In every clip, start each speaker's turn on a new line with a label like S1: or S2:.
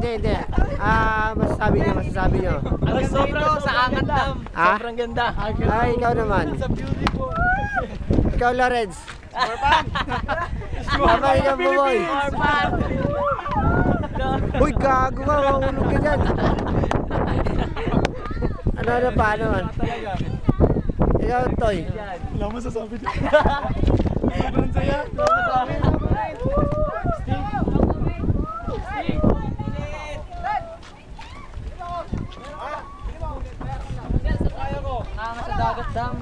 S1: hindi. Masasabi nyo.
S2: Ang sobrang sa Angat Dam.
S1: Ha?
S2: Sobrang ganda.
S1: Ay, ikaw naman.
S2: Sa beauty po.
S1: Ikaw, Lorenz.
S2: Morpan.
S1: Tama ikaw, Buboy.
S2: Morpan.
S1: Uy, gago ka. Mahulog ka dyan. Ano pa, ano man? Ikaw, Toy.
S2: Wala mo sasabi dito. Sobrang saya. Angas sa Dagat Dam.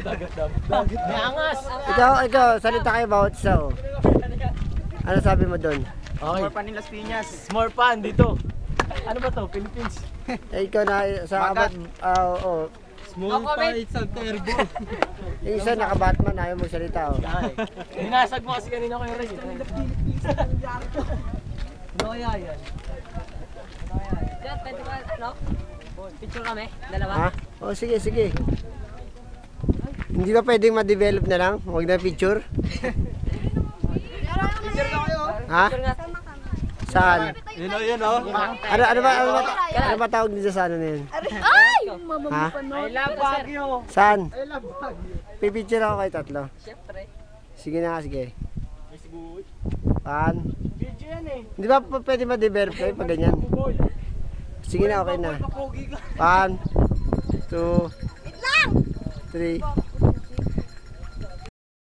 S2: Dagat Dam. May angas.
S1: Ikaw, salita kayo bawat isa. Oh. Ano sabi mo doon?
S2: Okay. More pan in Las Piñas. More pan dito. Ano ba to? Philippines.
S1: Ikaw na sa abat. Oo.
S2: Small pan sa turbo.
S1: Yung isa naka-Batman, ayaw mo salita. Oh.
S2: Binasag mo kasi kanina ko yung race. Ano kaya yan?
S3: Diyan, pwede ba, ano? Picture kami, dalawa.
S1: Ha? Oh, sige. Hindi ba pwedeng ma-develop na lang? Huwag na picture?
S2: Picture na kayo.
S1: Ha?
S3: Picture nga.
S1: Saan?
S2: Yun o.
S1: Ano ba tawag nito sa ano na yun?
S3: Ay!
S1: Ha?
S2: I love Baguio.
S1: Saan?
S2: I love Baguio.
S1: Pipicture ako kayo tatlo.
S3: Siyempre.
S1: Sige na, sige.
S2: Miss Boy.
S1: Pan?
S2: Video yan eh.
S1: Hindi ba pwede ma-develop kayo pag ganyan?
S2: Boy.
S1: Sige na, okay na.
S2: Papogi ka.
S1: 1, 2, 3.